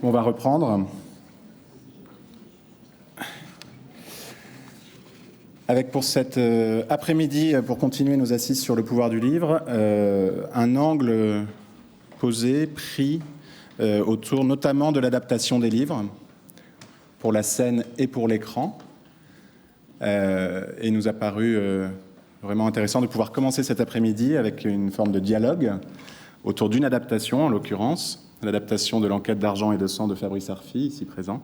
On va reprendre. Avec pour cet après-midi, pour continuer nos assises sur le pouvoir du livre, un angle posé, pris autour notamment de l'adaptation des livres pour la scène et pour l'écran. Et il nous a paru vraiment intéressant de pouvoir commencer cet après-midi avec une forme de dialogue autour d'une adaptation, en l'occurrence, l'adaptation de l'enquête d'argent et de sang de Fabrice Arfi, ici présent,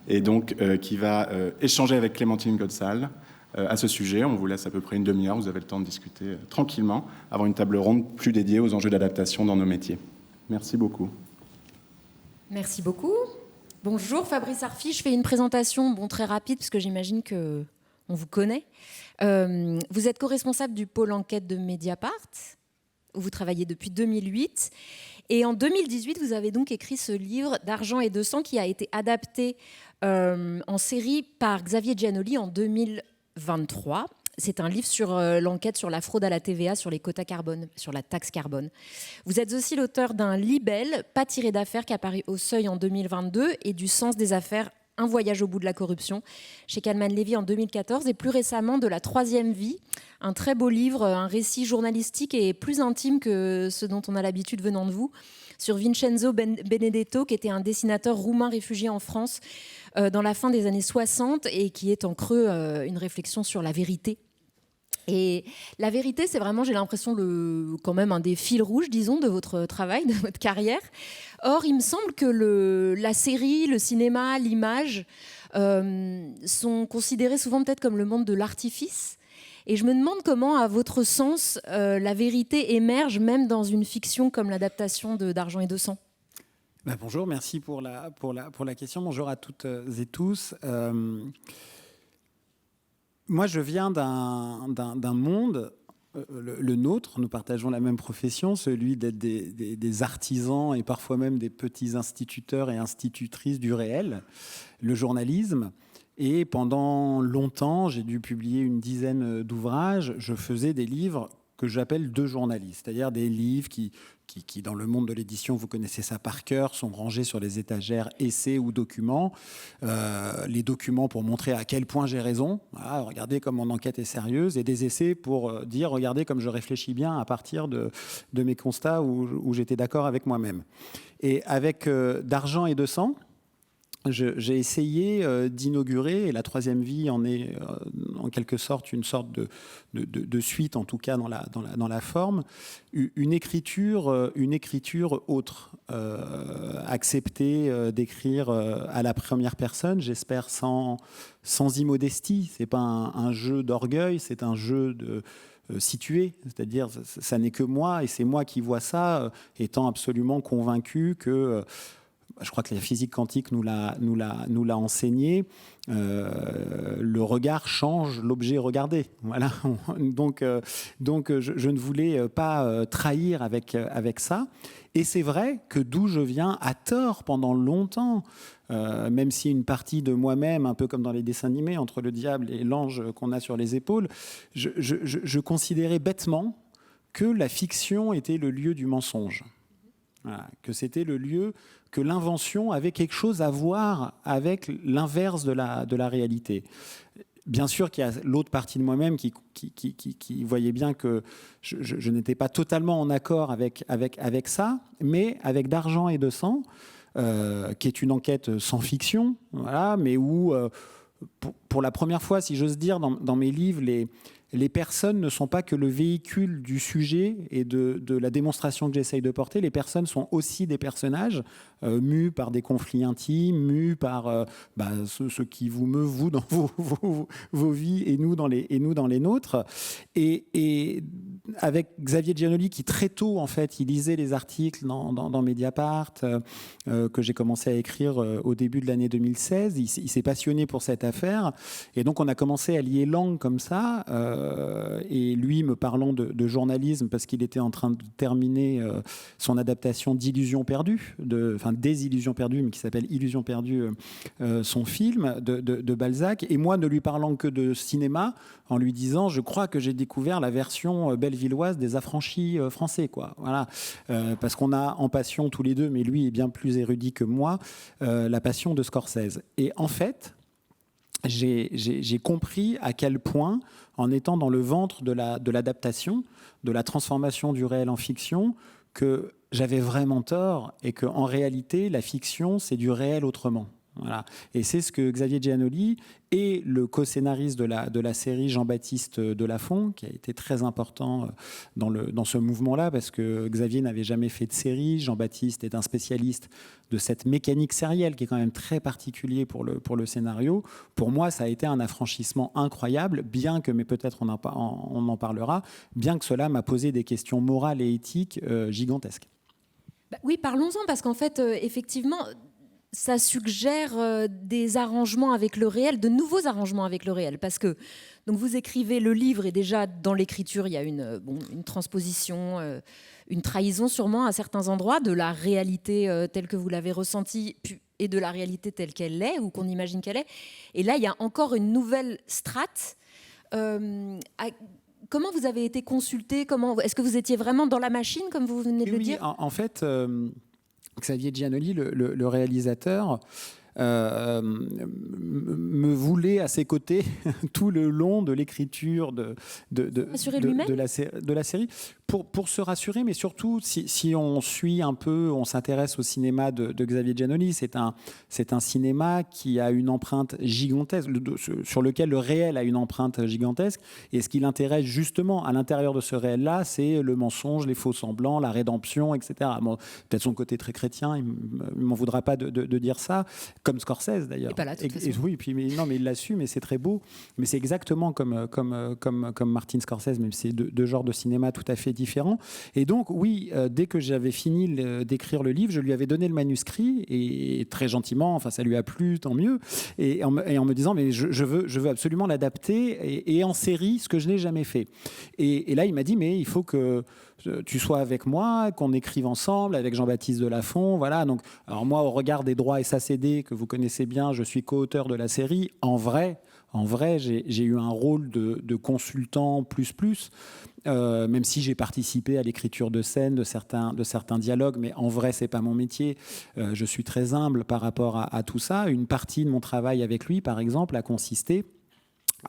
et donc qui va échanger avec Clémentine Godesal à ce sujet. On vous laisse à peu près une demi-heure, vous avez le temps de discuter tranquillement, avant une table ronde plus dédiée aux enjeux d'adaptation dans nos métiers. Merci beaucoup. Merci beaucoup. Bonjour Fabrice Arfi, je fais une présentation très rapide parce que j'imagine qu'on vous connaît. Vous êtes co-responsable du pôle enquête de Mediapart, où vous travaillez depuis 2008. Et en 2018, vous avez donc écrit ce livre d'Argent et de sang qui a été adapté en série par Xavier Giannoli en 2023. C'est un livre sur l'enquête sur la fraude à la TVA, sur les quotas carbone, sur la taxe carbone. Vous êtes aussi l'auteur d'un libelle, Pas tiré d'affaires, qui est apparu au Seuil en 2022, et du Sens des affaires, Un voyage au bout de la corruption, chez Calman Levy en 2014, et plus récemment de La troisième vie, un très beau livre, un récit journalistique et plus intime que ce dont on a l'habitude venant de vous, sur Vincenzo Benedetto, qui était un dessinateur roumain réfugié en France dans la fin des années 60 et qui est en creux une réflexion sur la vérité. Et la vérité, c'est vraiment, j'ai l'impression, quand même un des fils rouges, disons, de votre travail, de votre carrière. Or, il me semble que la série, le cinéma, l'image sont considérés souvent peut-être comme le monde de l'artifice. Et je me demande comment, à votre sens, la vérité émerge même dans une fiction comme l'adaptation d'Argent et de sang. Bonjour, merci pour la question. Bonjour à toutes et tous. Moi, je viens d'un monde, le nôtre, nous partageons la même profession, celui d'être des artisans et parfois même des petits instituteurs et institutrices du réel, le journalisme. Et pendant longtemps, j'ai dû publier une dizaine d'ouvrages. Je faisais des livres que j'appelle de journalistes, c'est-à-dire des livres qui, dans le monde de l'édition, vous connaissez ça par cœur, sont rangés sur les étagères essais ou documents. Les documents pour montrer à quel point j'ai raison, voilà, regardez comme mon enquête est sérieuse, et des essais pour dire, regardez comme je réfléchis bien à partir de mes constats où j'étais d'accord avec moi-même. Et avec d'argent et de sang, j'ai essayé d'inaugurer, et La troisième vie en est en quelque sorte une sorte de suite, en tout cas dans la forme, une écriture autre, accepter d'écrire à la première personne, j'espère sans immodestie. C'est pas un jeu d'orgueil, c'est un jeu de situé, c'est-à-dire ça n'est que moi, et c'est moi qui vois ça, étant absolument convaincu que je crois que la physique quantique nous l'a enseigné. Le regard change l'objet regardé. Voilà. Donc, je ne voulais pas trahir avec ça. Et c'est vrai que d'où je viens, à tort pendant longtemps, même si une partie de moi-même, un peu comme dans les dessins animés, entre le diable et l'ange qu'on a sur les épaules, je considérais bêtement que la fiction était le lieu du mensonge. Voilà, que c'était le lieu, que l'invention avait quelque chose à voir avec l'inverse de la réalité. Bien sûr qu'il y a l'autre partie de moi-même qui voyait bien que je n'étais pas totalement en accord avec ça, mais avec d'argent et de sang, qui est une enquête sans fiction, voilà, mais où, pour la première fois, si j'ose dire, dans mes livres, les personnes ne sont pas que le véhicule du sujet et de la démonstration que j'essaye de porter. Les personnes sont aussi des personnages mus par des conflits intimes, mus par ce qui vous meut, vous, dans vos vies, et nous dans les nôtres. Et avec Xavier Giannoli, qui très tôt, en fait, il lisait les articles dans Mediapart, que j'ai commencé à écrire au début de l'année 2016. Il s'est passionné pour cette affaire. Et donc, on a commencé à lier langue comme ça, et lui me parlant de journalisme parce qu'il était en train de terminer son adaptation d'Illusions perdues, des Illusions perdues, mais qui s'appelle Illusions perdues, son film de Balzac, et moi ne lui parlant que de cinéma, en lui disant je crois que j'ai découvert la version bellevilloise des Affranchis français, quoi. Voilà, parce qu'on a en passion tous les deux, mais lui est bien plus érudit que moi, la passion de Scorsese. Et en fait, j'ai compris à quel point, en étant dans le ventre de l'adaptation, de la transformation du réel en fiction, que j'avais vraiment tort et qu'en réalité, la fiction, c'est du réel autrement. Voilà. Et c'est ce que Xavier Giannoli et le co-scénariste de la série Jean-Baptiste Delafont, qui a été très important dans ce mouvement-là, parce que Xavier n'avait jamais fait de série. Jean-Baptiste est un spécialiste de cette mécanique sérielle qui est quand même très particulier pour le scénario. Pour moi, ça a été un affranchissement incroyable, bien que, mais peut-être on en parlera, bien que cela m'a posé des questions morales et éthiques gigantesques. Bah oui, parlons-en, parce qu'en fait, effectivement, ça suggère des arrangements avec le réel, de nouveaux arrangements avec le réel, parce que donc vous écrivez le livre et déjà dans l'écriture, il y a une transposition, une trahison sûrement à certains endroits de la réalité telle que vous l'avez ressentie et de la réalité telle qu'elle est ou qu'on imagine qu'elle est. Et là, il y a encore une nouvelle strate. Comment vous avez été consulté ? Est-ce que vous étiez vraiment dans la machine, comme vous venez de le dire ? En fait, Xavier Giannoli, le réalisateur, me voulait à ses côtés tout le long de l'écriture de la série. Pour se rassurer, mais surtout, si on suit un peu, on s'intéresse au cinéma de Xavier Giannoli, c'est un cinéma qui a une empreinte gigantesque, sur lequel le réel a une empreinte gigantesque. Et ce qui l'intéresse justement à l'intérieur de ce réel-là, c'est le mensonge, les faux semblants, la rédemption, etc. Bon, peut-être son côté très chrétien, il ne m'en voudra pas de dire ça, comme Scorsese d'ailleurs. Et pas là, de toute façon. Oui, mais il l'assume, et c'est très beau. Mais c'est exactement comme Martin Scorsese, même si c'est deux genres de cinéma tout à fait différents. Et donc, oui, dès que j'avais fini d'écrire le livre, je lui avais donné le manuscrit, et très gentiment, enfin, ça lui a plu, tant mieux, et en me disant, mais je veux absolument l'adapter, et en série, ce que je n'ai jamais fait. Et là, il m'a dit, mais il faut que tu sois avec moi, qu'on écrive ensemble avec Jean-Baptiste Delafont. Voilà. Donc, alors moi, au regard des droits SACD, que vous connaissez bien, je suis co-auteur de la série. En vrai, j'ai eu un rôle de consultant plus. Même si j'ai participé à l'écriture de scènes, de certains dialogues, mais en vrai, c'est pas mon métier. Je suis très humble par rapport à tout ça. Une partie de mon travail avec lui, par exemple, a consisté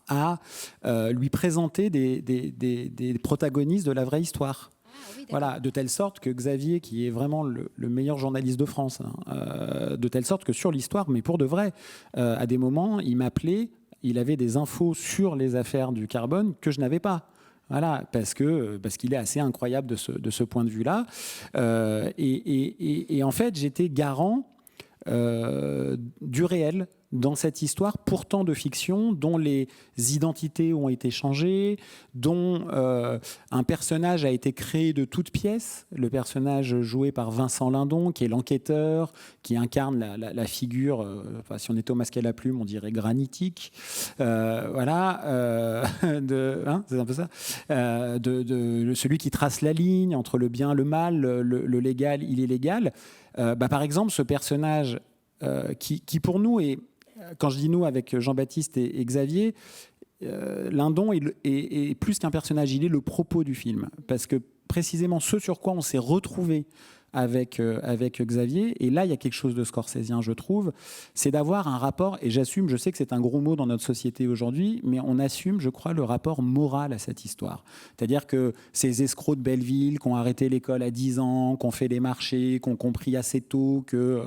à lui présenter des protagonistes de la vraie histoire. Voilà, de telle sorte que Xavier, qui est vraiment le meilleur journaliste de France, de telle sorte que sur l'histoire, mais pour de vrai, à des moments, il m'appelait, il avait des infos sur les affaires du carbone que je n'avais pas. Voilà, parce qu'il est assez incroyable de ce point de vue-là. Et en fait, j'étais garant du réel dans cette histoire, pourtant de fiction, dont les identités ont été changées, dont un personnage a été créé de toutes pièces, le personnage joué par Vincent Lindon, qui est l'enquêteur, qui incarne la figure, si on était au Masque à la plume, on dirait granitique, voilà, c'est un peu ça, celui qui trace la ligne entre le bien, le mal, le légal, l'illégal. Par exemple, ce personnage qui pour nous est, quand je dis nous avec Jean-Baptiste et Xavier, Lindon est plus qu'un personnage, il est le propos du film. Parce que précisément ce sur quoi on s'est retrouvé avec Xavier, et là il y a quelque chose de scorsésien, je trouve, c'est d'avoir un rapport, et j'assume, je sais que c'est un gros mot dans notre société aujourd'hui, mais on assume, je crois, le rapport moral à cette histoire. C'est-à-dire que ces escrocs de Belleville qui ont arrêté l'école à 10 ans, qui ont fait les marchés, qui ont compris assez tôt que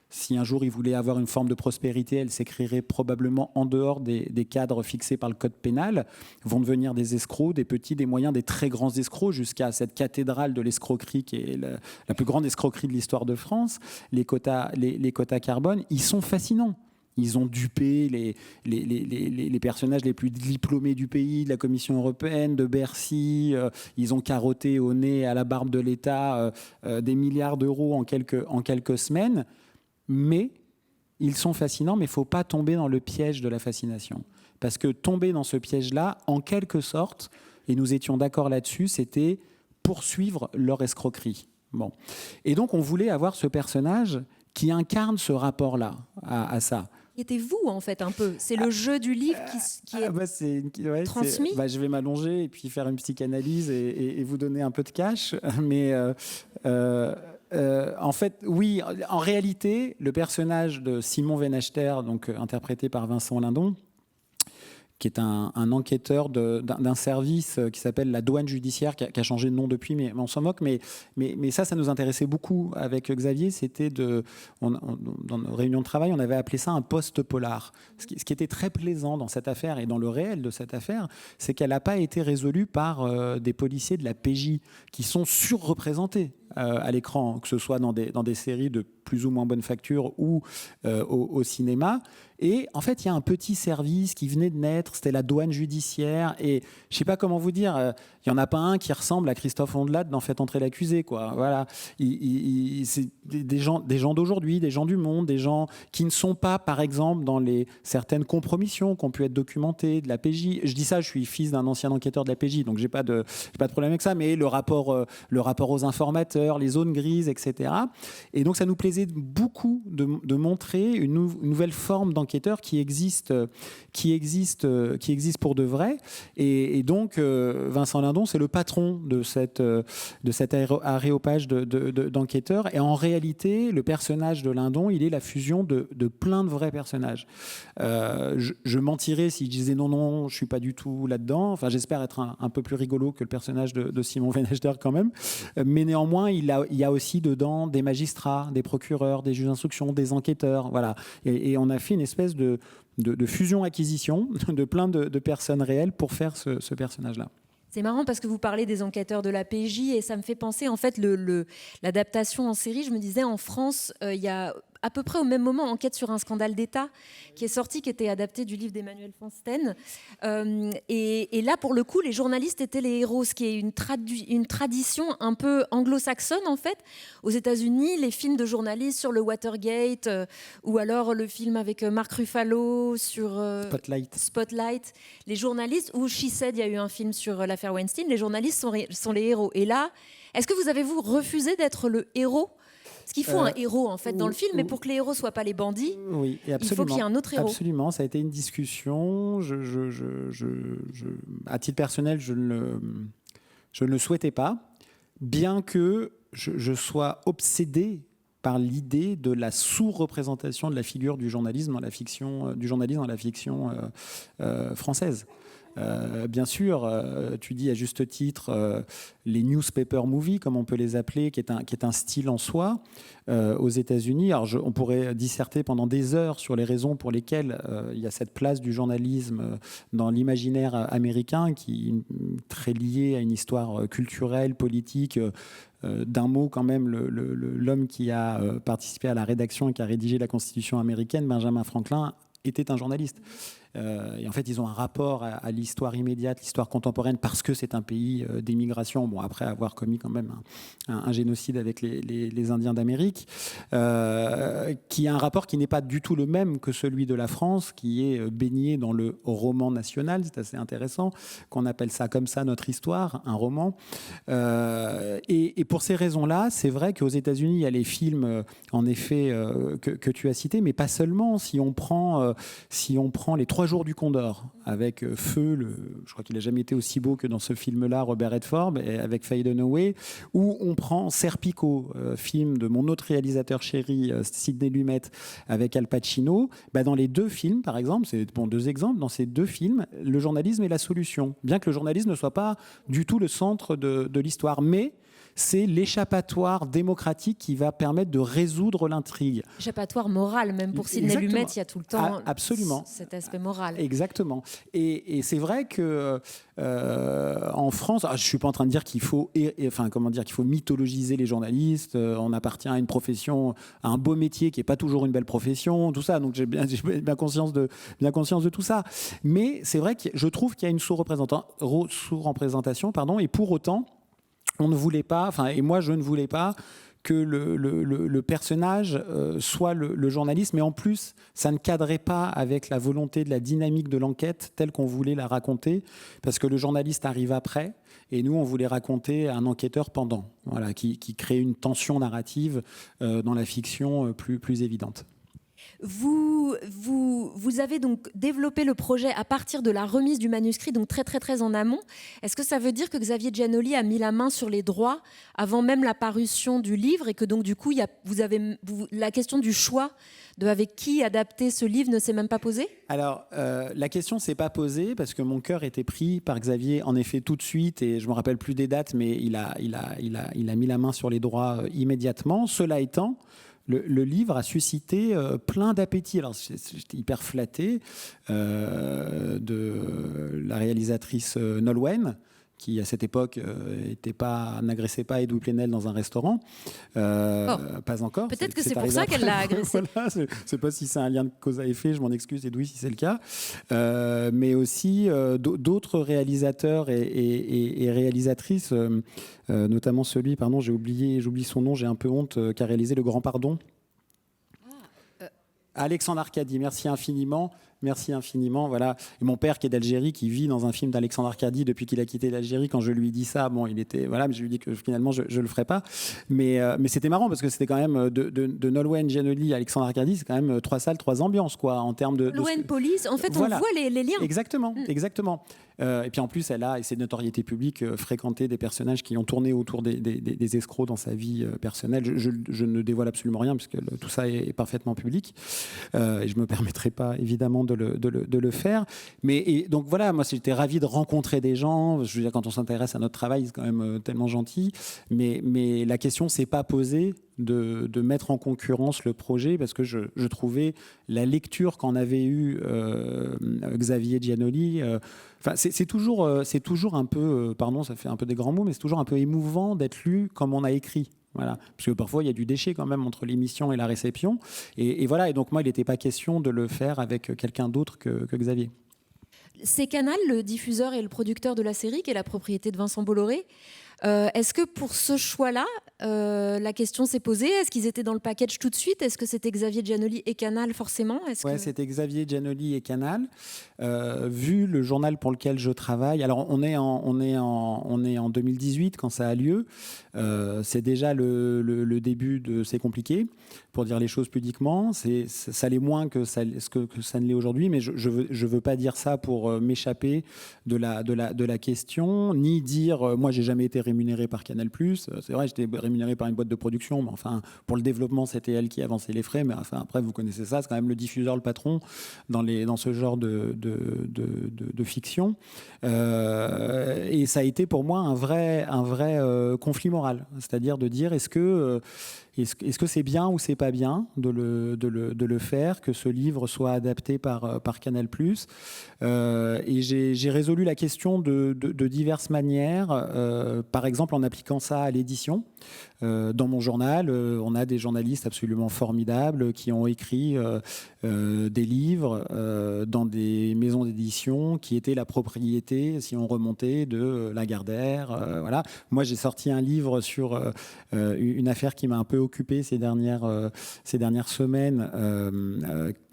si un jour ils voulaient avoir une forme de prospérité, elle s'écrirait probablement en dehors des cadres fixés par le code pénal, vont devenir des escrocs, des petits, des moyens, des très grands escrocs, jusqu'à cette cathédrale de l'escroquerie qui est la plus grande escroquerie de l'histoire de France, les quotas carbone. Ils sont fascinants. Ils ont dupé les personnages les plus diplômés du pays, de la Commission européenne, de Bercy. Ils ont carotté au nez, à la barbe de l'État, des milliards d'euros en quelques semaines. Mais ils sont fascinants, mais il ne faut pas tomber dans le piège de la fascination. Parce que tomber dans ce piège-là, en quelque sorte, et nous étions d'accord là-dessus, c'était poursuivre leur escroquerie. Bon. Et donc, on voulait avoir ce personnage qui incarne ce rapport-là à ça. Étiez-vous, en fait, un peu? C'est le jeu du livre qui est transmis. Je vais m'allonger et puis faire une psychanalyse et vous donner un peu de cash. Mais en fait, oui, en réalité, le personnage de Simon Wenachter, donc interprété par Vincent Lindon, qui est un enquêteur d'un service qui s'appelle la douane judiciaire, qui a changé de nom depuis, mais on s'en moque. Mais ça nous intéressait beaucoup avec Xavier. C'était dans nos réunions de travail, on avait appelé ça un post-polar. Ce qui était très plaisant dans cette affaire et dans le réel de cette affaire, c'est qu'elle n'a pas été résolue par des policiers de la PJ qui sont surreprésentés à l'écran, que ce soit dans des séries de plus ou moins bonne facture ou au cinéma. Et en fait, il y a un petit service qui venait de naître, c'était la douane judiciaire. Et je ne sais pas comment vous dire, il n'y en a pas un qui ressemble à Christophe Ondelat dans Faites entrer l'accusé, quoi. Voilà. C'est des gens d'aujourd'hui, des gens du monde, des gens qui ne sont pas, par exemple, dans certaines compromissions qui ont pu être documentées de la PJ. Je dis ça, je suis fils d'un ancien enquêteur de la PJ, donc j'ai pas de problème avec ça, mais le rapport aux informateurs, les zones grises, etc. Et donc, ça nous plaisait beaucoup de montrer une nouvelle forme d'enquêteur qui existe pour de vrai. Et donc, Vincent Lindon, c'est le patron de cet aréopage d'enquêteurs. Et en réalité, le personnage de Lindon, il est la fusion de plein de vrais personnages. Je mentirais si je disais non, je ne suis pas du tout là-dedans. Enfin, j'espère être un peu plus rigolo que le personnage de Simon Wenachter quand même. Mais néanmoins, il y a aussi dedans des magistrats, des procureurs, des juges d'instruction, des enquêteurs. Voilà. Et on a fait une espèce de fusion-acquisition de plein de personnes réelles pour faire ce personnage-là. C'est marrant parce que vous parlez des enquêteurs de la PJ et ça me fait penser, en fait, l'adaptation en série. Je me disais, en France, il y a à peu près au même moment Enquête sur un scandale d'État qui est sorti, qui était adapté du livre d'Emmanuel Fansten. Et là, pour le coup, les journalistes étaient les héros, ce qui est une tradition un peu anglo-saxonne, en fait. Aux États-Unis, les films de journalistes sur le Watergate ou alors le film avec Mark Ruffalo sur Spotlight. Les journalistes, ou She Said, il y a eu un film sur l'affaire Weinstein, les journalistes sont les héros. Et là, est-ce que vous avez refusé d'être le héros ? Parce qu'il faut un héros, en fait, dans le film, mais pour que les héros ne soient pas les bandits, oui, il faut qu'il y ait un autre héros. Absolument, ça a été une discussion. À titre personnel, je ne le souhaitais pas, bien que je sois obsédé par l'idée de la sous-représentation de la figure du journalisme dans la fiction, française. Bien sûr, tu dis à juste titre les newspaper movies, comme on peut les appeler, qui est un style en soi aux États-Unis. Alors, on pourrait disserter pendant des heures sur les raisons pour lesquelles il y a cette place du journalisme dans l'imaginaire américain, qui est très liée à une histoire culturelle, politique. D'un mot, quand même, l'homme qui a participé à la rédaction et qui a rédigé la Constitution américaine, Benjamin Franklin, était un journaliste. Et en fait, ils ont un rapport à l'histoire immédiate, l'histoire contemporaine, parce que c'est un pays d'émigration, bon, après avoir commis quand même un génocide avec les Indiens d'Amérique, qui a un rapport qui n'est pas du tout le même que celui de la France, qui est baigné dans le roman national. C'est assez intéressant qu'on appelle ça comme ça, notre histoire, un roman. Et pour ces raisons-là, c'est vrai qu'aux États-Unis, il y a les films, en effet, que tu as cités, mais pas seulement. Si on prend les 3 jours du Condor, avec Feu, je crois qu'il n'a jamais été aussi beau que dans ce film-là, Robert Redford, et avec Faye Dunaway, ou on prend Serpico, film de mon autre réalisateur chéri, Sidney Lumet, avec Al Pacino. Dans les 2 films, par exemple, c'est 2 exemples, dans ces 2 films, le journalisme est la solution, bien que le journalisme ne soit pas du tout le centre de l'histoire, mais c'est l'échappatoire démocratique qui va permettre de résoudre l'intrigue. Échappatoire moral, même pour Sidney Lumet, il y a tout le temps cet aspect moral. Exactement. Et c'est vrai que en France, je ne suis pas en train de dire qu'il faut, qu'il faut mythologiser les journalistes. On appartient à une profession, à un beau métier qui n'est pas toujours une belle profession, tout ça. Donc j'ai bien conscience de tout ça. Mais c'est vrai que je trouve qu'il y a une sous-représentation, et pour autant, on ne voulait pas, et moi je ne voulais pas, que le personnage soit le journaliste, mais en plus, ça ne cadrait pas avec la volonté de la dynamique de l'enquête telle qu'on voulait la raconter, parce que le journaliste arrive après, et nous, on voulait raconter un enquêteur pendant, voilà, qui crée une tension narrative dans la fiction plus évidente. Vous avez donc développé le projet à partir de la remise du manuscrit, donc très très très en amont. Est-ce que ça veut dire que Xavier Giannoli a mis la main sur les droits avant même la parution du livre et que donc du coup la question du choix de avec qui adapter ce livre ne s'est même pas posée ? Alors, la question ne s'est pas posée parce que mon cœur était pris par Xavier, en effet, tout de suite, et je ne me rappelle plus des dates, mais il a mis la main sur les droits immédiatement. Cela étant, le livre a suscité plein d'appétit. Alors, j'étais hyper flatté de la réalisatrice Nolwenn, qui à cette époque n'agressait pas Edoui Plenel dans un restaurant. Pas encore. Peut-être que c'est pour ça qu'elle l'a agressé. Voilà, je ne sais pas si c'est un lien de cause à effet, je m'en excuse Edoui si c'est le cas. Mais aussi d'autres réalisateurs et réalisatrices, notamment celui, pardon, j'oublie son nom, j'ai un peu honte, qui a réalisé Le Grand Pardon. Alexandre Arcadi, merci infiniment. Merci infiniment. Voilà. Et mon père qui est d'Algérie, qui vit dans un film d'Alexandre Arcadi depuis qu'il a quitté l'Algérie, quand je lui dis ça, bon, il était voilà, mais je lui dis que finalement je le ferai pas. Mais c'était marrant parce que c'était quand même de Nolwenn, Giannoli, Alexandre Arcadi, c'est quand même 3 salles, 3 ambiances quoi en termes de. Nolwenn, police. En fait, voilà. On voit les liens. Exactement, exactement. Et puis en plus, elle a, et c'est de notoriété publique, fréquenté des personnages qui ont tourné autour des escrocs dans sa vie personnelle. Je ne dévoile absolument rien puisque tout ça est parfaitement public. Et je me permettrai pas évidemment de le faire. Mais donc voilà, moi j'étais ravi de rencontrer des gens. Je veux dire, quand on s'intéresse à notre travail, c'est quand même tellement gentil. Mais la question s'est pas posée de mettre en concurrence le projet parce que je trouvais la lecture qu'en avait eu Xavier Giannoli. C'est toujours un peu, pardon, ça fait un peu des grands mots, mais c'est toujours un peu émouvant d'être lu comme on a écrit. Voilà. Parce que parfois, il y a du déchet quand même entre l'émission et la réception. Et voilà. Et donc, moi, il n'était pas question de le faire avec quelqu'un d'autre que Xavier. C'est Canal, le diffuseur et le producteur de la série, qui est la propriété de Vincent Bolloré. Est-ce que pour ce choix-là, la question s'est posée? Est-ce qu'ils étaient dans le package tout de suite? Est-ce que c'était Xavier Giannoli et Canal forcément? C'était Xavier Giannoli et Canal. Vu le journal pour lequel je travaille, alors on est en 2018 quand ça a lieu. C'est déjà le début de C'est compliqué, pour dire les choses pudiquement. Ça l'est moins que ça ne l'est aujourd'hui, mais je veux pas dire ça pour m'échapper de la question, ni dire moi j'ai jamais été rémunéré par Canal+. C'est vrai, j'étais rémunéré par une boîte de production, mais enfin pour le développement c'était elle qui avançait les frais. Mais enfin après vous connaissez ça, c'est quand même le diffuseur, le patron dans ce genre de fiction. Et ça a été pour moi un vrai conflit moral, c'est-à-dire de dire est-ce que c'est bien ou c'est pas bien de le faire, que ce livre soit adapté par Canal+. Et j'ai résolu la question de diverses manières, par exemple en appliquant ça à l'édition. Dans mon journal, on a des journalistes absolument formidables qui ont écrit des livres dans des maisons d'édition qui étaient la propriété, si on remontait, de Lagardère. Voilà. Moi, j'ai sorti un livre sur une affaire qui m'a un peu occupé ces dernières semaines,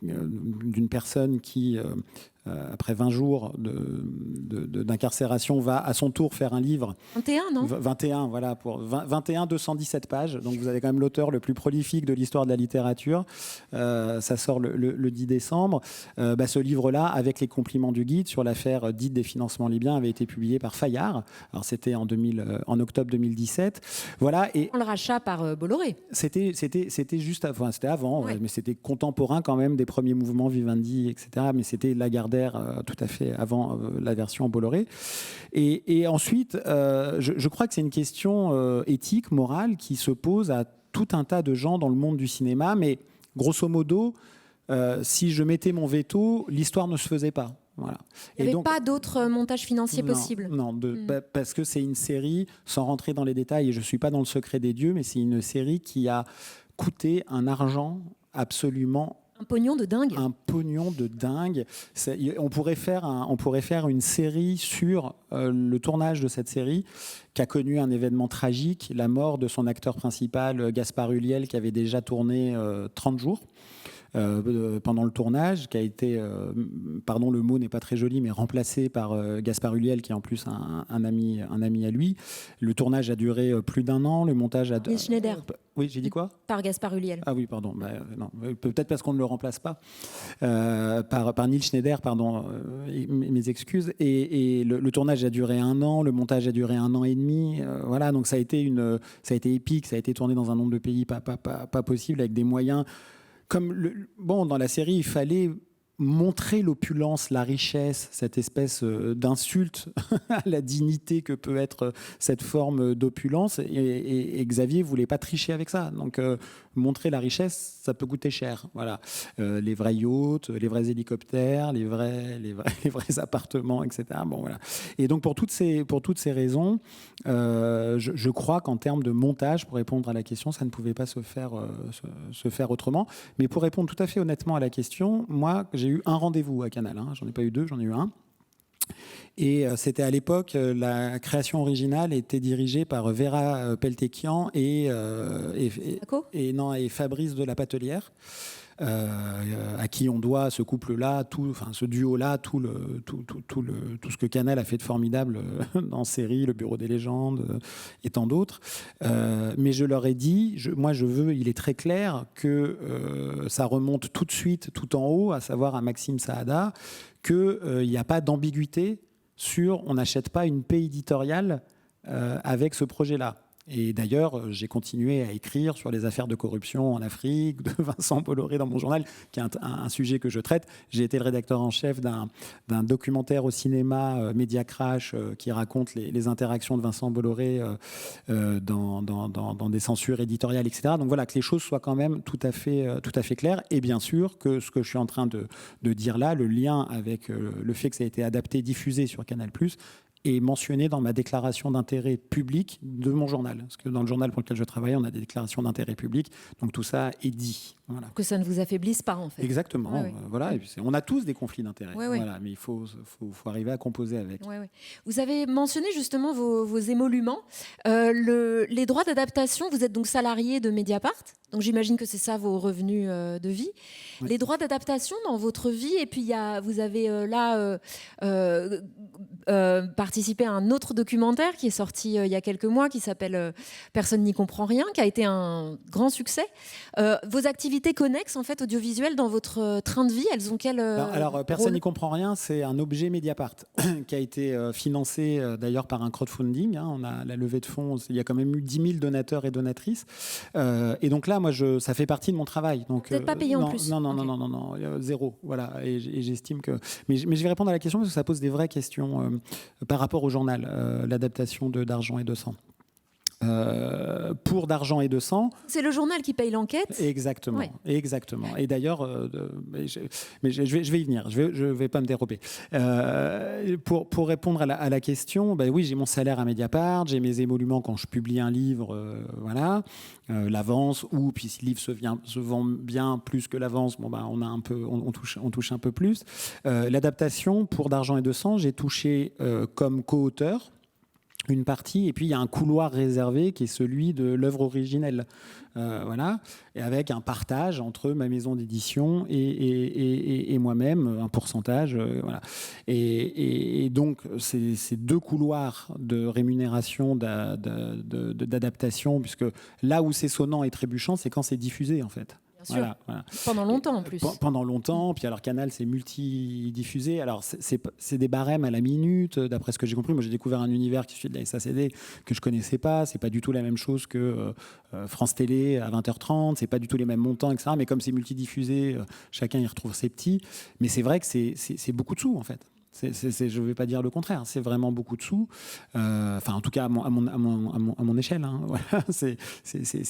d'une personne qui après 20 jours d'incarcération, va à son tour faire un livre. 21, non ? 21, voilà, pour 21, 217 pages. Donc vous avez quand même l'auteur le plus prolifique de l'histoire de la littérature. Ça sort le 10 décembre. Ce livre-là, avec les compliments du guide sur l'affaire dite des financements libyens, avait été publié par Fayard. Alors c'était en octobre 2017. Voilà. Et le rachat par Bolloré. C'était juste avant, c'était avant, ouais. Mais c'était contemporain quand même des premiers mouvements Vivendi, etc. Mais c'était Lagardère tout à fait avant la version Bolloré. Et ensuite, je crois que c'est une question éthique, morale, qui se pose à tout un tas de gens dans le monde du cinéma. Mais grosso modo, si je mettais mon veto, l'histoire ne se faisait pas. Voilà. Il n'y avait pas d'autres montages financiers possibles. Non, parce que c'est une série, sans rentrer dans les détails, et je ne suis pas dans le secret des dieux, mais c'est une série qui a coûté un argent absolument Un pognon de dingue. Un pognon de dingue. On pourrait faire une série sur le tournage de cette série, qui a connu un événement tragique, la mort de son acteur principal, Gaspard Ulliel, qui avait déjà tourné 30 jours. Pendant le tournage, qui a été, pardon, le mot n'est pas très joli, mais remplacé par Gaspard Ulliel, qui est en plus un ami à lui. Le tournage a duré plus d'1 an, le montage a... Nils Schneider. Oui, j'ai dit quoi ? Par Gaspard Ulliel. Ah oui, pardon. Non. Peut-être parce qu'on ne le remplace pas. Par Nils Schneider, pardon. Mes excuses. Et le tournage a duré 1 an, le montage a duré 1 an et demi. Voilà, donc ça a été épique, ça a été tourné dans un nombre de pays pas possible, avec des moyens... dans la série, il fallait montrer l'opulence, la richesse, cette espèce d'insulte à la dignité que peut être cette forme d'opulence. Et Xavier ne voulait pas tricher avec ça. Donc, montrer la richesse, ça peut coûter cher. Voilà. Les vrais yachts, les vrais hélicoptères, les vrais appartements, etc. Bon, voilà. Et donc, pour toutes ces raisons, je crois qu'en termes de montage, pour répondre à la question, ça ne pouvait pas se faire autrement. Mais pour répondre tout à fait honnêtement à la question, moi, j'ai eu un rendez-vous à Canal. J'en ai pas eu 2, j'en ai eu 1. Et c'était à l'époque, la création originale était dirigée par Vera Peltekian et Fabrice de la Patelière, à qui on doit ce couple-là, ce duo-là, tout ce que Canal a fait de formidable dans série, Le Bureau des légendes et tant d'autres. Mais je leur ai dit, il est très clair que ça remonte tout de suite, tout en haut, à savoir à Maxime Saada, qu'il n'y a pas d'ambiguïté sur on n'achète pas une paix éditoriale avec ce projet-là. Et d'ailleurs, j'ai continué à écrire sur les affaires de corruption en Afrique, de Vincent Bolloré dans mon journal, qui est un sujet que je traite. J'ai été le rédacteur en chef d'un documentaire au cinéma, Media Crash, qui raconte les interactions de Vincent Bolloré dans des censures éditoriales, etc. Donc voilà, que les choses soient quand même tout à fait claires. Et bien sûr que ce que je suis en train de dire là, le lien avec le fait que ça a été adapté, diffusé sur Canal+, est mentionné dans ma déclaration d'intérêt public de mon journal. Parce que dans le journal pour lequel je travaille, on a des déclarations d'intérêt public. Donc tout ça est dit. Voilà. Que ça ne vous affaiblisse pas, en fait. Exactement. Ouais. Voilà. Et puis on a tous des conflits d'intérêts. Ouais. Voilà. Mais il faut arriver à composer avec. Ouais. Vous avez mentionné justement vos émoluments. Les droits d'adaptation, vous êtes donc salarié de Mediapart. Donc j'imagine que c'est ça vos revenus de vie. Ouais. Les droits d'adaptation dans votre vie, et puis vous avez participé à un autre documentaire qui est sorti il y a quelques mois, qui s'appelle Personne n'y comprend rien, qui a été un grand succès. Vos activités connexes, en fait, audiovisuelles, dans votre train de vie, elles ont quel Alors Personne n'y comprend rien, c'est un objet Mediapart qui a été financé d'ailleurs par un crowdfunding. On a la levée de fonds, il y a quand même eu 10 000 donateurs et donatrices. Et donc là, moi, ça fait partie de mon travail. Donc, vous n'êtes pas payé en plus? Non, zéro. Voilà. Et j'estime que... Mais je vais répondre à la question parce que ça pose des vraies questions par rapport au journal, l'adaptation d'Argent et de sang. Pour d'argent et de sang. C'est le journal qui paye l'enquête. Exactement, ouais. Exactement. Et d'ailleurs, mais je vais y venir. Je vais pas me dérober. Pour répondre à la question, oui, j'ai mon salaire à Mediapart, j'ai mes émoluments quand je publie un livre, voilà, l'avance, ou puis si le livre se vend bien plus que l'avance, on touche un peu plus. L'adaptation pour d'argent et de sang, j'ai touché comme co-auteur une partie, et puis il y a un couloir réservé qui est celui de l'œuvre originelle, voilà, et avec un partage entre ma maison d'édition et moi-même, un pourcentage, voilà. Et donc ces 2 couloirs de rémunération d'adaptation, puisque là où c'est sonnant et trébuchant, c'est quand c'est diffusé, en fait. Voilà. Pendant longtemps en plus. Pendant longtemps, puis alors Canal c'est multi-diffusé, alors c'est des barèmes à la minute, d'après ce que j'ai compris. Moi j'ai découvert un univers qui suit de la SACD que je connaissais pas, c'est pas du tout la même chose que France Télé à 20h30, c'est pas du tout les mêmes montants, etc. Mais comme c'est multi-diffusé, chacun y retrouve ses petits. Mais c'est vrai que c'est beaucoup de sous en fait. Je ne vais pas dire le contraire, c'est vraiment beaucoup de sous. Enfin, en tout cas, à mon échelle, hein. Voilà, c'est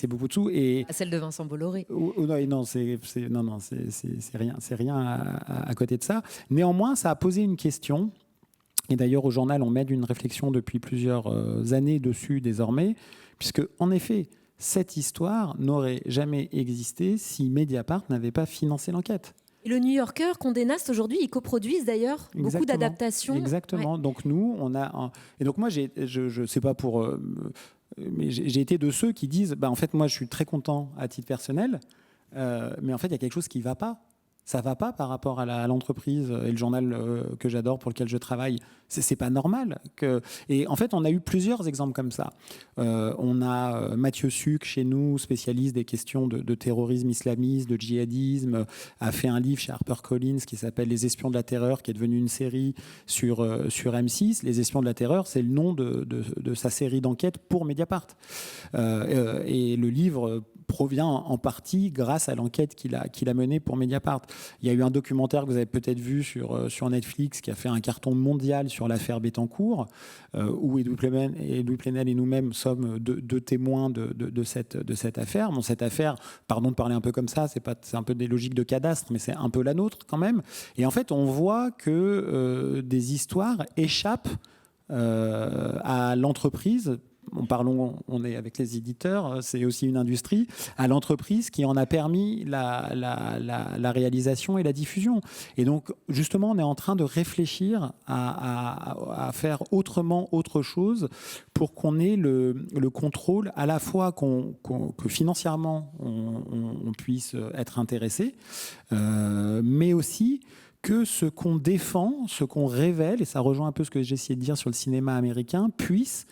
beaucoup de sous. Et à celle de Vincent Bolloré. Non, c'est rien à côté de ça. Néanmoins, ça a posé une question. Et d'ailleurs, au journal, on mène une réflexion depuis plusieurs années dessus désormais, puisque, en effet, cette histoire n'aurait jamais existé si Mediapart n'avait pas financé l'enquête. Et le New Yorker, Condé Nast, aujourd'hui, ils coproduisent d'ailleurs beaucoup d'adaptations. Exactement. Ouais. Donc nous, on a... Et donc moi, je sais pas pour... mais j'ai été de ceux qui disent, en fait, moi, je suis très content à titre personnel, mais en fait, il y a quelque chose qui ne va pas. Ça ne va pas par rapport à l'entreprise et le journal que j'adore, pour lequel je travaille. C'est pas normal. Et en fait, on a eu plusieurs exemples comme ça. On a Mathieu Suc, chez nous, spécialiste des questions de terrorisme islamiste, de djihadisme, a fait un livre chez HarperCollins qui s'appelle Les Espions de la Terreur, qui est devenu une série sur M6. Les Espions de la Terreur, c'est le nom de sa série d'enquête pour Mediapart. Et le livre provient en partie grâce à l'enquête qu'il a menée pour Mediapart. Il y a eu un documentaire que vous avez peut-être vu sur Netflix qui a fait un carton mondial sur l'affaire Bettencourt, où Edoui Plenel et nous-mêmes sommes deux témoins de cette affaire. Bon, cette affaire, pardon de parler un peu comme ça, c'est un peu des logiques de cadastre, mais c'est un peu la nôtre quand même. Et en fait, on voit que des histoires échappent à l'entreprise. On est avec les éditeurs, c'est aussi une industrie, à l'entreprise qui en a permis la réalisation et la diffusion. Et donc, justement, on est en train de réfléchir à faire autre chose pour qu'on ait le contrôle, à la fois que financièrement, on puisse être intéressé, mais aussi que ce qu'on défend, ce qu'on révèle, et ça rejoint un peu ce que j'ai essayé de dire sur le cinéma américain, puisse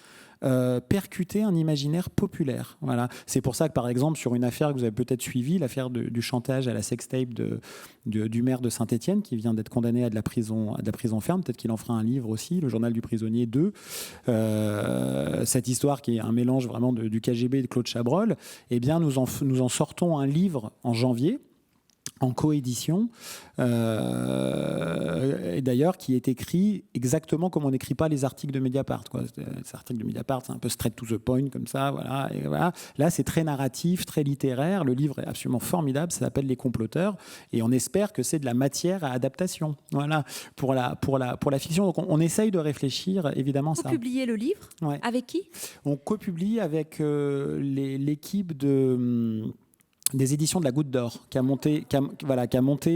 percuter un imaginaire populaire. Voilà. C'est pour ça que, par exemple, sur une affaire que vous avez peut-être suivie, l'affaire du chantage à la sextape du maire de Saint-Étienne, qui vient d'être condamné à de la prison ferme, peut-être qu'il en fera un livre aussi, Le Journal du prisonnier 2. Cette histoire qui est un mélange vraiment du KGB et de Claude Chabrol, eh bien, nous en sortons un livre en janvier, en coédition, et d'ailleurs qui est écrit exactement comme on n'écrit pas les articles de Mediapart. Les articles de Mediapart, c'est un peu straight to the point, comme ça. Voilà, et voilà. Là, c'est très narratif, très littéraire. Le livre est absolument formidable, ça s'appelle Les Comploteurs, et on espère que c'est de la matière à adaptation, voilà, pour la fiction. Donc on essaye de réfléchir, évidemment, ça. Vous publiez le livre, ouais. Avec qui ? On copublie avec l'équipe des éditions de la Goutte d'Or, qui a monté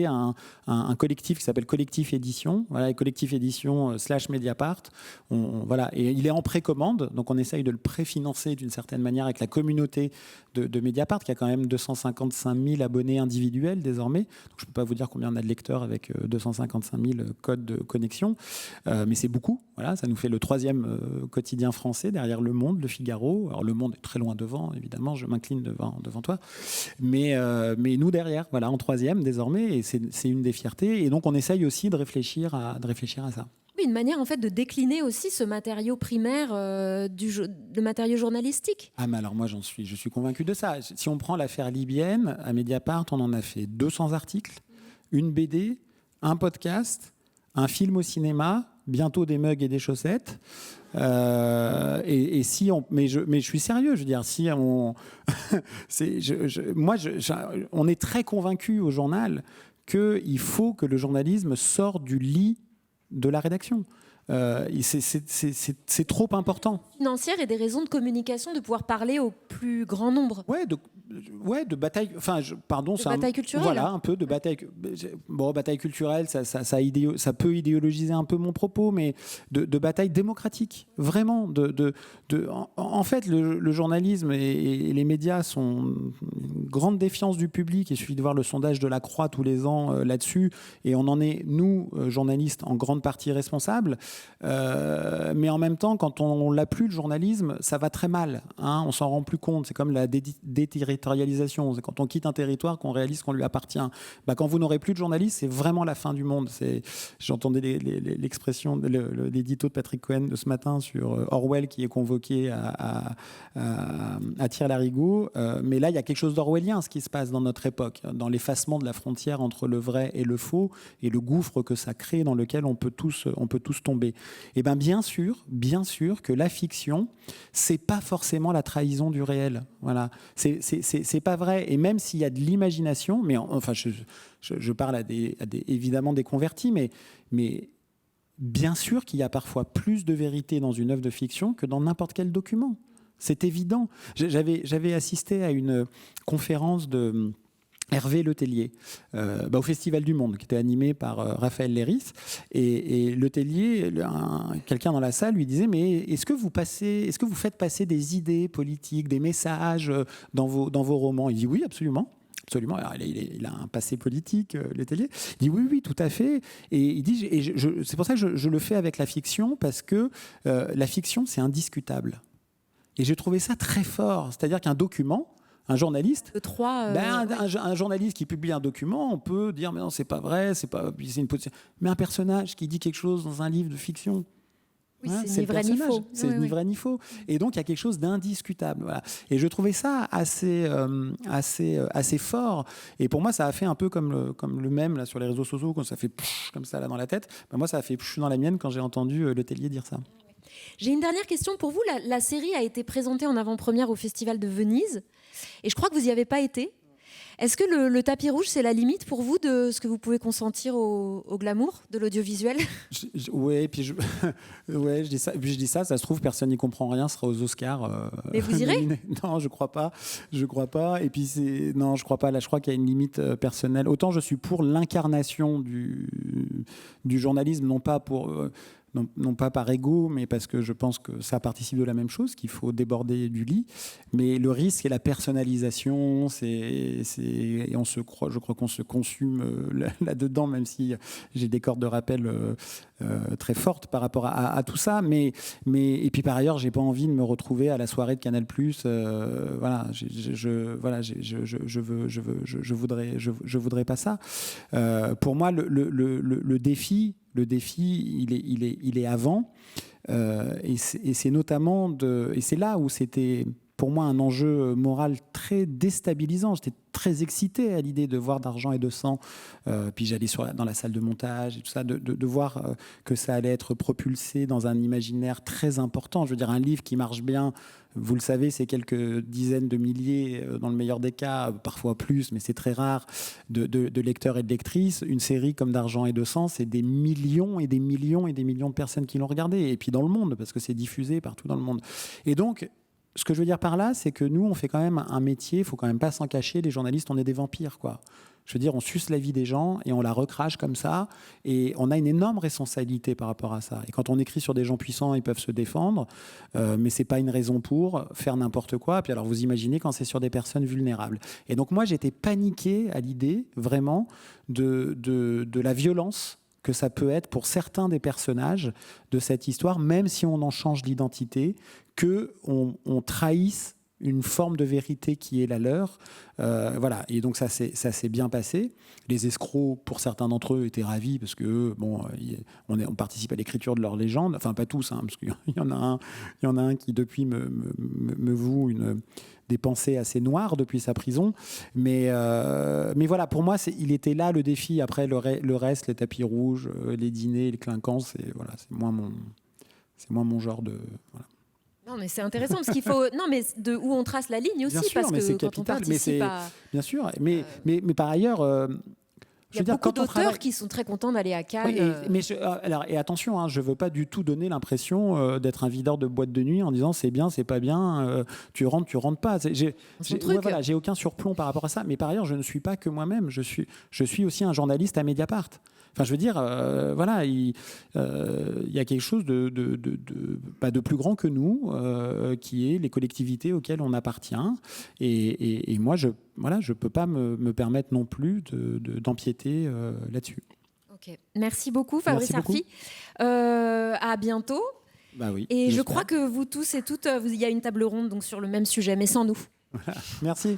un collectif qui s'appelle Collectif Édition, voilà, et Collectif Édition / Mediapart. Voilà, et il est en précommande, donc on essaye de le préfinancer d'une certaine manière avec la communauté de Mediapart, qui a quand même 255 000 abonnés individuels désormais. Donc, je ne peux pas vous dire combien on a de lecteurs avec 255 000 codes de connexion, mais c'est beaucoup. Voilà, ça nous fait le 3e quotidien français derrière Le Monde, Le Figaro. Alors Le Monde est très loin devant, évidemment, je m'incline devant toi. Mais nous derrière, voilà, en 3e désormais, et c'est une des fiertés. Et donc on essaye aussi de réfléchir à ça. Oui, une manière en fait de décliner aussi ce matériau primaire, le matériau journalistique. Ah mais alors moi je suis convaincu de ça. Si on prend l'affaire libyenne, à Mediapart, on en a fait 200 articles, une BD, un podcast, un film au cinéma, bientôt des mugs et des chaussettes. Et si on, mais je suis sérieux, je veux dire, si on, on est très convaincu au journal qu'il faut que le journalisme sorte du lit de la rédaction. C'est trop important. Financière et des raisons de communication, de pouvoir parler au plus grand nombre. De bataille. Enfin, bataille culturelle. Voilà, un peu de bataille. Bon, bataille culturelle, ça peut idéologiser un peu mon propos, mais de bataille démocratique, vraiment. En fait, le journalisme et les médias sont une grande défiance du public. Il suffit de voir le sondage de la Croix tous les ans là-dessus, et on en est, nous, journalistes, en grande partie responsables. Mais en même temps, quand on l'a plus, le journalisme, ça va très mal. Hein, on s'en rend plus compte. C'est comme la déterritorialisation. C'est quand on quitte un territoire qu'on réalise qu'on lui appartient. Quand vous n'aurez plus de journalistes, c'est vraiment la fin du monde. J'entendais l'expression, l'édito de Patrick Cohen de ce matin sur Orwell qui est convoqué à Tire-Larigot. Mais là, il y a quelque chose d'orwellien, ce qui se passe dans notre époque, dans l'effacement de la frontière entre le vrai et le faux, et le gouffre que ça crée dans lequel on peut tous tomber. Et bien sûr que la fiction, c'est pas forcément la trahison du réel. Voilà, c'est pas vrai. Et même s'il y a de l'imagination, mais enfin, je parle évidemment des convertis, mais bien sûr qu'il y a parfois plus de vérité dans une œuvre de fiction que dans n'importe quel document. C'est évident. J'avais assisté à une conférence de Hervé Letellier au Festival du Monde, qui était animé par Raphaël Léris. Et Letellier, quelqu'un dans la salle lui disait, mais est-ce que vous faites passer des idées politiques, des messages dans vos romans? Il dit oui, absolument. Absolument. Alors, il a un passé politique, Letellier. Il dit oui, tout à fait. Et il dit, c'est pour ça que je le fais avec la fiction, parce que la fiction, c'est indiscutable. Et j'ai trouvé ça très fort. C'est-à-dire qu'un document, un journaliste, un journaliste qui publie un document, on peut dire mais non, c'est pas vrai, c'est une position. Mais un personnage qui dit quelque chose dans un livre de fiction, oui, c'est ni vrai ni faux. C'est ni vrai ni faux. Et donc il y a quelque chose d'indiscutable. Voilà. Et je trouvais ça assez fort. Et pour moi, ça a fait un peu comme le mème là sur les réseaux sociaux quand ça fait comme ça là dans la tête. Ben, moi, ça a fait dans la mienne quand j'ai entendu Letellier dire ça. J'ai une dernière question pour vous. La série a été présentée en avant-première au Festival de Venise. Et je crois que vous n'y avez pas été. Est-ce que le tapis rouge, c'est la limite pour vous de ce que vous pouvez consentir au glamour de l'audiovisuel? Oui, puis je dis ça, ça se trouve, personne n'y comprend rien, ce sera aux Oscars. Mais vous irez? Non, je crois pas. Et puis, non, je crois pas. Là, je crois qu'il y a une limite personnelle. Autant je suis pour l'incarnation du journalisme, non pas pour... Non pas par ego, mais parce que je pense que ça participe de la même chose, qu'il faut déborder du lit. Mais le risque est la personnalisation, et je crois qu'on se consume là-dedans, même si j'ai des cordes de rappel très fortes par rapport à tout ça. Mais et puis par ailleurs, j'ai pas envie de me retrouver à la soirée de Canal+. Voilà, je voudrais pas ça. Pour moi, le défi. Il est avant, et c'est notamment et c'est là où c'était pour moi un enjeu moral très déstabilisant. J'étais très excité à l'idée de voir d'argent et de sang, puis j'allais dans la salle de montage et tout ça, de voir que ça allait être propulsé dans un imaginaire très important. Je veux dire, un livre qui marche bien, vous le savez, c'est quelques dizaines de milliers, dans le meilleur des cas, parfois plus, mais c'est très rare, de lecteurs et de lectrices. Une série comme d'Argent et de sang, c'est des millions et des millions et des millions de personnes qui l'ont regardé, et puis dans le monde, parce que c'est diffusé partout dans le monde. Et donc, ce que je veux dire par là, c'est que nous, on fait quand même un métier, il ne faut quand même pas s'en cacher, les journalistes, on est des vampires, quoi. Je veux dire, on suce la vie des gens et on la recrache comme ça, et on a une énorme responsabilité par rapport à ça. Et quand on écrit sur des gens puissants, ils peuvent se défendre, mais c'est pas une raison pour faire n'importe quoi. Puis alors, vous imaginez quand c'est sur des personnes vulnérables. Et donc moi, j'étais paniqué à l'idée, vraiment, de la violence que ça peut être pour certains des personnages de cette histoire, même si on en change l'identité, qu'on trahisse une forme de vérité qui est la leur. Voilà. Et donc ça s'est bien passé. Les escrocs, pour certains d'entre eux, étaient ravis parce que on participe à l'écriture de leur légende. Enfin, pas tous, hein, parce qu'il y en a un qui depuis me voue des pensées assez noires depuis sa prison. Mais voilà, pour moi, il était là le défi. Après, le reste, les tapis rouges, les dîners, les clinquants, c'est moins mon genre de... Voilà. Non, mais c'est intéressant parce qu'il faut. Non, mais de où on trace la ligne aussi, bien sûr, parce mais que c'est quand capital, on participe bien sûr, mais par ailleurs. Il y a beaucoup d'auteurs qui sont très contents d'aller à Cannes. Oui, et attention, hein, je ne veux pas du tout donner l'impression d'être un videur de boîte de nuit en disant c'est bien, c'est pas bien, tu rentres pas. J'ai aucun surplomb par rapport à ça. Mais par ailleurs, je ne suis pas que moi-même. Je suis aussi un journaliste à Mediapart. Enfin, je veux dire, voilà, il y a quelque chose de plus grand que nous, qui est les collectivités auxquelles on appartient. Et moi, je ne peux pas me permettre non plus d'empiéter là-dessus. Ok. Merci beaucoup, Fabrice Arfi. À bientôt. Bah oui, et je crois que vous tous et toutes, il y a une table ronde donc, sur le même sujet, mais sans nous. Voilà. Merci.